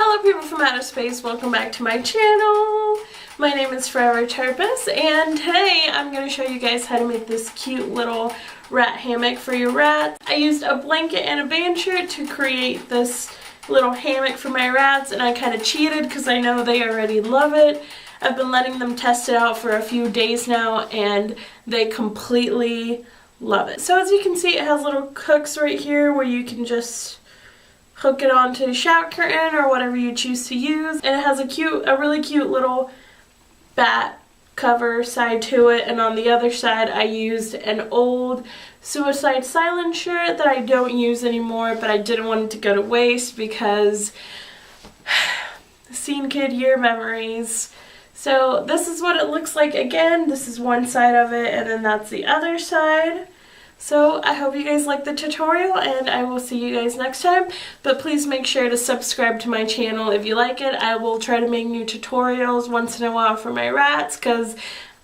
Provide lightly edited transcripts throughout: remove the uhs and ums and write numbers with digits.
Hello people from outer space, welcome back to my channel. My name is foreverturpis and today I'm going to show you guys how to make this cute little rat hammock for your rats. I used a blanket and a band shirt to create this little hammock for my rats, and I kind of cheated because I know they already love it. I've been letting them test it out for a few days now and they completely love it. So as you can see, it has little hooks right here where you can just hook it onto a shower curtain or whatever you choose to use, and it has a really cute little bat cover side to it. And on the other side I used an old Suicide Silence shirt that I don't use anymore, but I didn't want it to go to waste because scene kid year memories. So this is what it looks like. Again, this is one side of it and then that's the other side. So I hope you guys like the tutorial and I will see you guys next time. But please make sure to subscribe to my channel if you like it. I will try to make new tutorials once in a while for my rats because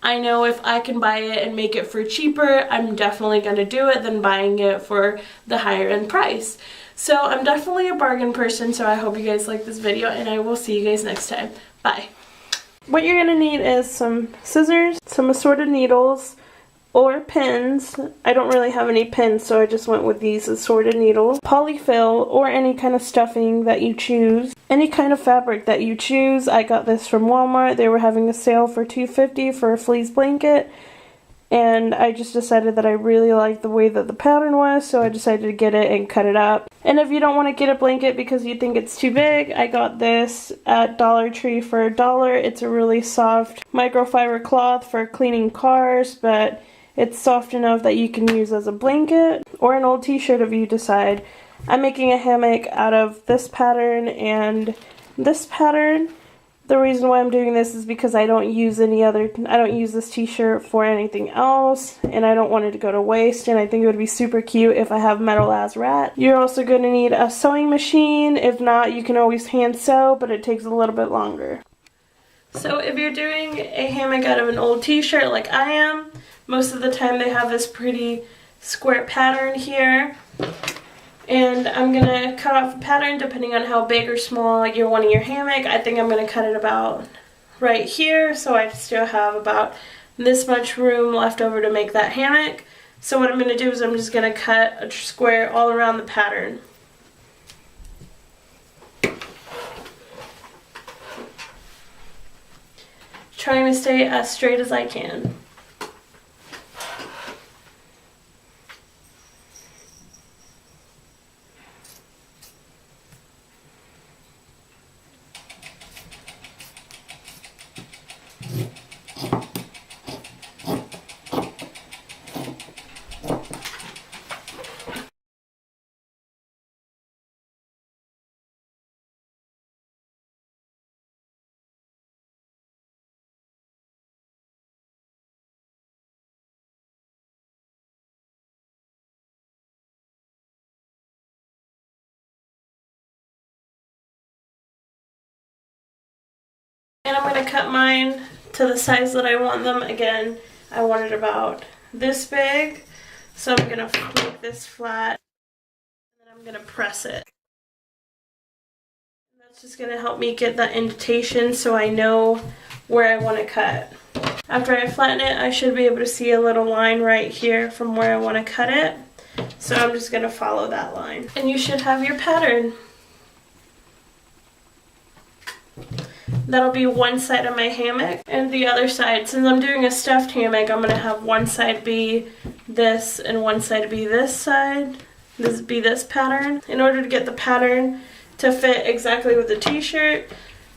I know if I can buy it and make it for cheaper, I'm definitely going to do it than buying it for the higher end price. So I'm definitely a bargain person, so I hope you guys like this video and I will see you guys next time. Bye. What you're going to need is some scissors, some assorted needles, or pins. I don't really have any pins, so I just went with these assorted needles. Polyfill or any kind of stuffing that you choose. Any kind of fabric that you choose. I got this from Walmart. They were having a sale for $2.50 for a fleece blanket. And I just decided that I really liked the way that the pattern was, so I decided to get it and cut it up. And if you don't want to get a blanket because you think it's too big, I got this at Dollar Tree for $1. It's a really soft microfiber cloth for cleaning cars, but it's soft enough that you can use as a blanket or an old t-shirt if you decide. I'm making a hammock out of this pattern and this pattern. The reason why I'm doing this is because I don't use this t-shirt for anything else, and I don't want it to go to waste, and I think it would be super cute if I have metal as rat. You're also going to need a sewing machine. If not, you can always hand sew, but it takes a little bit longer. So if you're doing a hammock out of an old t-shirt like I am, most of the time they have this pretty square pattern here. And I'm going to cut off a pattern depending on how big or small you're wanting your hammock. I think I'm going to cut it about right here, so I still have about this much room left over to make that hammock. So what I'm going to do is I'm just going to cut a square all around the pattern. Trying to stay as straight as I can. And I'm going to cut mine to the size that I want them. Again, I want it about this big. So I'm going to make this flat and then I'm going to press it. And that's just going to help me get that indentation so I know where I want to cut. After I flatten it, I should be able to see a little line right here from where I want to cut it. So I'm just going to follow that line. And you should have your pattern. That'll be one side of my hammock, and the other side, since I'm doing a stuffed hammock, I'm going to have one side be this and one side be this side. This be this pattern. In order to get the pattern to fit exactly with the t-shirt,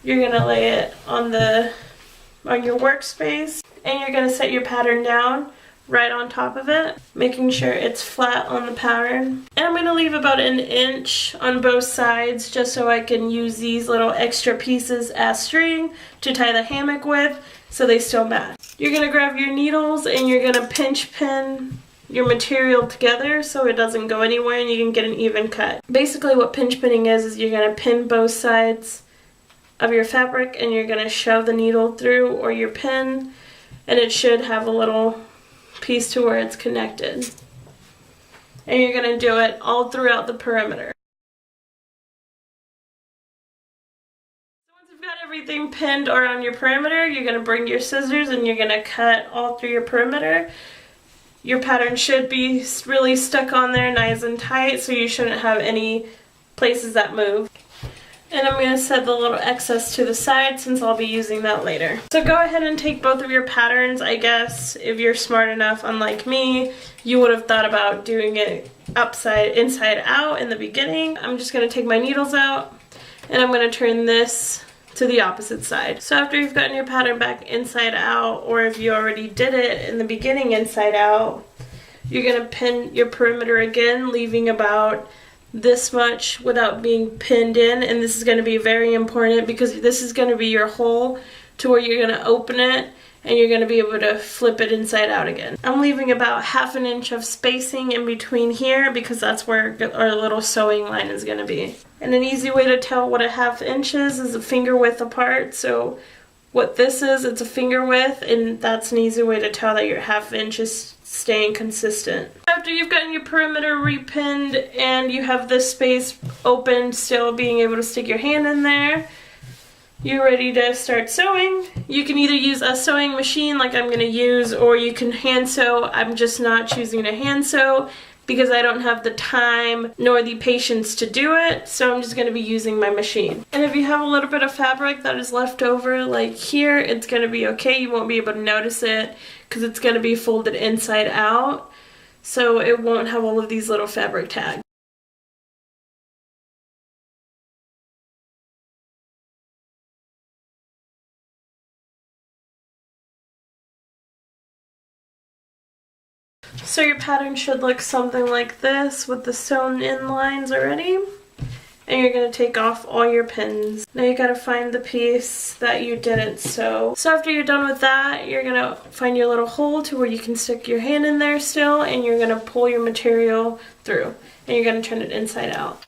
you're going to lay it on your workspace, and you're going to set your pattern down right on top of it, making sure it's flat on the pattern. And I'm going to leave about an inch on both sides just so I can use these little extra pieces as string to tie the hammock with so they still match. You're going to grab your needles and you're going to pinch pin your material together so it doesn't go anywhere and you can get an even cut. Basically what pinch pinning is you're going to pin both sides of your fabric and you're going to shove the needle through or your pin, and it should have a little piece to where it's connected. And you're going to do it all throughout the perimeter. You've got everything pinned around your perimeter. You're going to bring your scissors and you're going to cut all through your perimeter. Your pattern should be really stuck on there nice and tight, so you shouldn't have any places that move. And I'm going to set the little excess to the side since I'll be using that later. So go ahead and take both of your patterns. I guess if you're smart enough, unlike me, you would have thought about doing it inside out in the beginning. I'm just going to take my needles out and I'm going to turn this to the opposite side. So after you've gotten your pattern back inside out, or if you already did it in the beginning inside out, you're going to pin your perimeter again, leaving about this much without being pinned in. And this is going to be very important because this is going to be your hole to where you're going to open it and you're going to be able to flip it inside out again. I'm leaving about 1/2 inch of spacing in between here because that's where our little sewing line is going to be. And an easy way to tell what a 1/2 inch is a finger width apart. So what this is, it's a finger width, and that's an easy way to tell that your 1/2 inch is staying consistent. After you've gotten your perimeter repinned and you have this space open, still being able to stick your hand in there, you're ready to start sewing. You can either use a sewing machine like I'm going to use, or you can hand sew. I'm just not choosing to hand sew because I don't have the time nor the patience to do it, so I'm just going to be using my machine. And if you have a little bit of fabric that is left over, like here, it's going to be okay. You won't be able to notice it because it's going to be folded inside out, so it won't have all of these little fabric tags. So your pattern should look something like this with the sewn in lines already. And you're going to take off all your pins. Now you got to find the piece that you didn't sew. So after you're done with that, you're going to find your little hole to where you can stick your hand in there still, and you're going to pull your material through. And you're going to turn it inside out.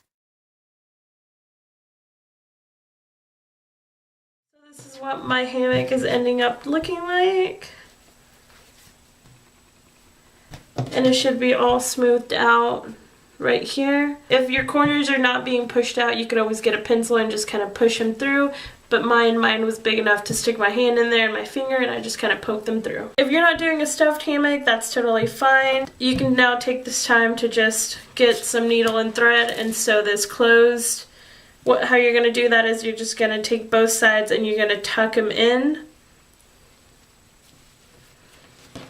So this is what my hammock is ending up looking like. And it should be all smoothed out right here. If your corners are not being pushed out, you could always get a pencil and just kind of push them through, but mine was big enough to stick my hand in there and my finger, and I just kind of poked them through. If you're not doing a stuffed hammock, that's totally fine. You can now take this time to just get some needle and thread and sew this closed. How you're going to do that is you're just going to take both sides and you're going to tuck them in,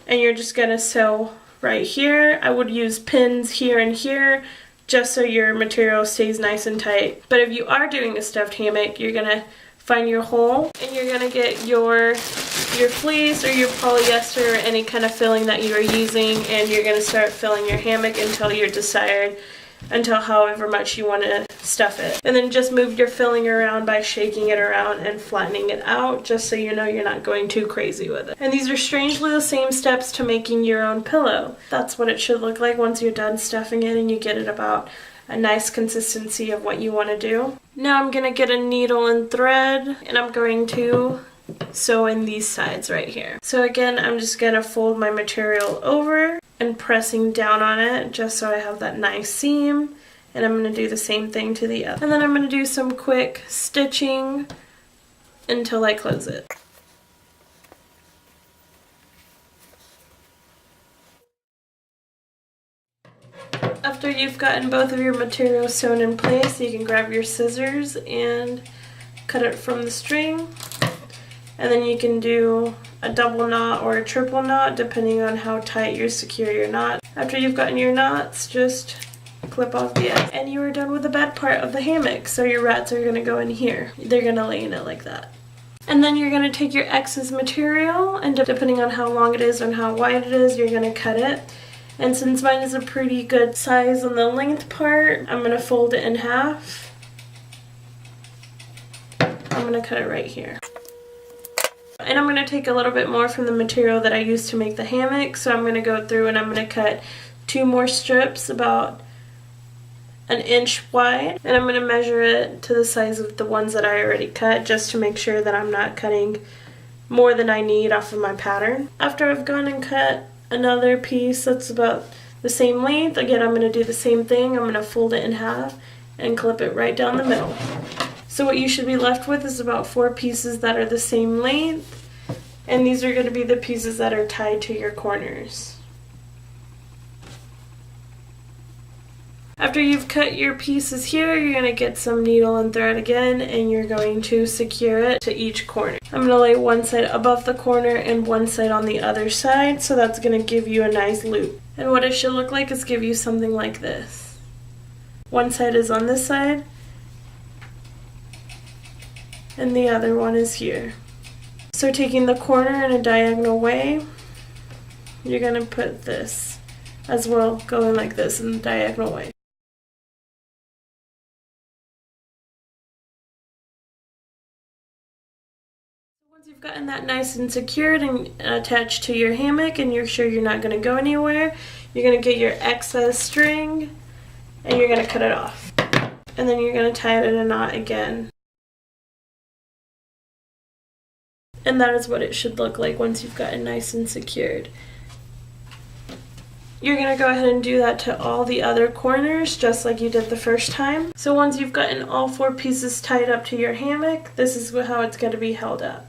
and you're just going to sew right here. I would use pins here and here just so your material stays nice and tight. But if you are doing a stuffed hammock, you're gonna find your hole and you're gonna get your fleece or your polyester or any kind of filling that you are using, and you're gonna start filling your hammock until you're desired, until however much you want to stuff it. And then just move your filling around by shaking it around and flattening it out, just so you know you're not going too crazy with it. And these are strangely the same steps to making your own pillow. That's what it should look like once you're done stuffing it and you get it about a nice consistency of what you want to do. Now I'm going to get a needle and thread, and I'm going to sew in these sides right here. So again, I'm just going to fold my material over and pressing down on it just so I have that nice seam, and I'm going to do the same thing to the other. And then I'm going to do some quick stitching until I close it. After you've gotten both of your materials sewn in place, you can grab your scissors and cut it from the string, and then you can do a double knot or a triple knot depending on how tight you secure your knot. After you've gotten your knots, just clip off the end, and you are done with the bed part of the hammock. So your rats are going to go in here. They're going to lay in it like that. And then you're going to take your excess material, and depending on how long it is and how wide it is, you're going to cut it. And since mine is a pretty good size on the length part, I'm going to fold it in half. I'm going to cut it right here. And I'm going to take a little bit more from the material that I used to make the hammock, so I'm going to go through and I'm going to cut 2 more strips about 1 inch wide, and I'm going to measure it to the size of the ones that I already cut, just to make sure that I'm not cutting more than I need off of my pattern. After I've gone and cut another piece that's about the same length, again I'm going to do the same thing. I'm going to fold it in half and clip it right down the middle. So what you should be left with is about 4 pieces that are the same length, and these are going to be the pieces that are tied to your corners. After you've cut your pieces here, you're going to get some needle and thread again, and you're going to secure it to each corner. I'm going to lay one side above the corner and one side on the other side, so that's going to give you a nice loop. And what it should look like is give you something like this. One side is on this side, and the other one is here. So taking the corner in a diagonal way, you're going to put this as well, going like this in the diagonal way. Once you've gotten that nice and secured and attached to your hammock and you're sure you're not going to go anywhere, you're going to get your excess string and you're going to cut it off. And then you're going to tie it in a knot again. And that is what it should look like once you've gotten nice and secured. You're going to go ahead and do that to all the other corners just like you did the first time. So once you've gotten all 4 pieces tied up to your hammock, this is how it's going to be held up.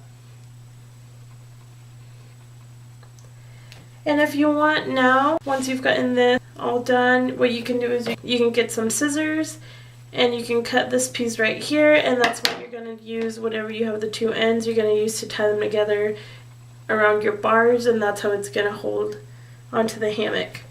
And if you want now, once you've gotten this all done, what you can do is you can get some scissors and you can cut this piece right here, and that's what you're going to use, whatever you have the 2 ends, you're going to use to tie them together around your bars, and that's how it's going to hold onto the hammock.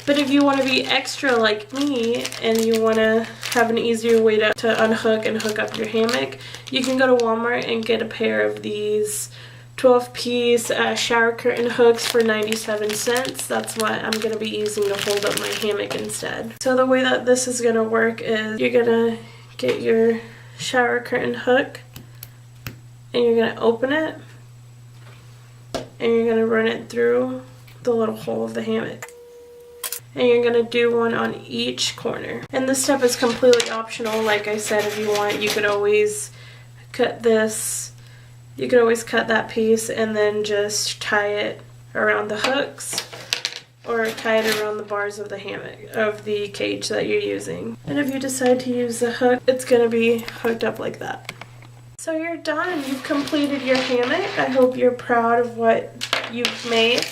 But if you want to be extra like me and you want to have an easier way to unhook and hook up your hammock, you can go to Walmart and get a pair of these 12-piece shower curtain hooks for 97 cents. That's what I'm going to be using to hold up my hammock instead. So the way that this is going to work is you're going to get your shower curtain hook and you're going to open it and you're going to run it through the little hole of the hammock. And you're going to do one on each corner. And this step is completely optional. Like I said, if you want, you could always cut this. You could always cut that piece and then just tie it around the hooks or tie it around the bars of the hammock, of the cage that you're using. And if you decide to use the hook, it's going to be hooked up like that. So you're done. You've completed your hammock. I hope you're proud of what you've made.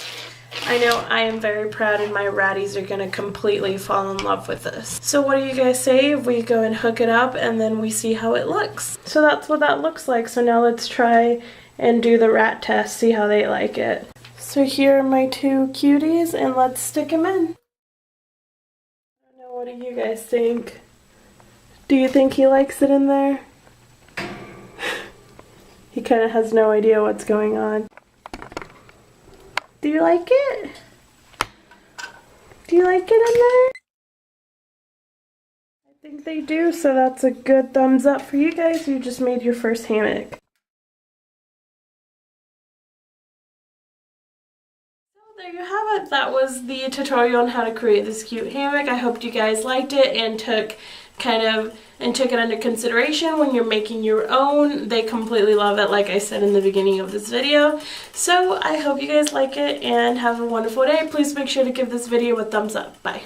I know I am very proud, and my ratties are going to completely fall in love with this. So what do you guys say if we go and hook it up and then we see how it looks? So that's what that looks like. So now let's try and do the rat test, see how they like it. So here are my 2 cuties, and let's stick them in. I don't know, what do you guys think? Do you think he likes it in there? He kind of has no idea what's going on. Do you like it? Do you like it in there? I think they do, so that's a good thumbs up for you guys. You just made your first hammock. So there you have it. That was the tutorial on how to create this cute hammock. I hope you guys liked it and took it under consideration when you're making your own. They completely love it, like I said in the beginning of this video. So I hope you guys like it and have a wonderful day. Please make sure to give this video a thumbs up. Bye.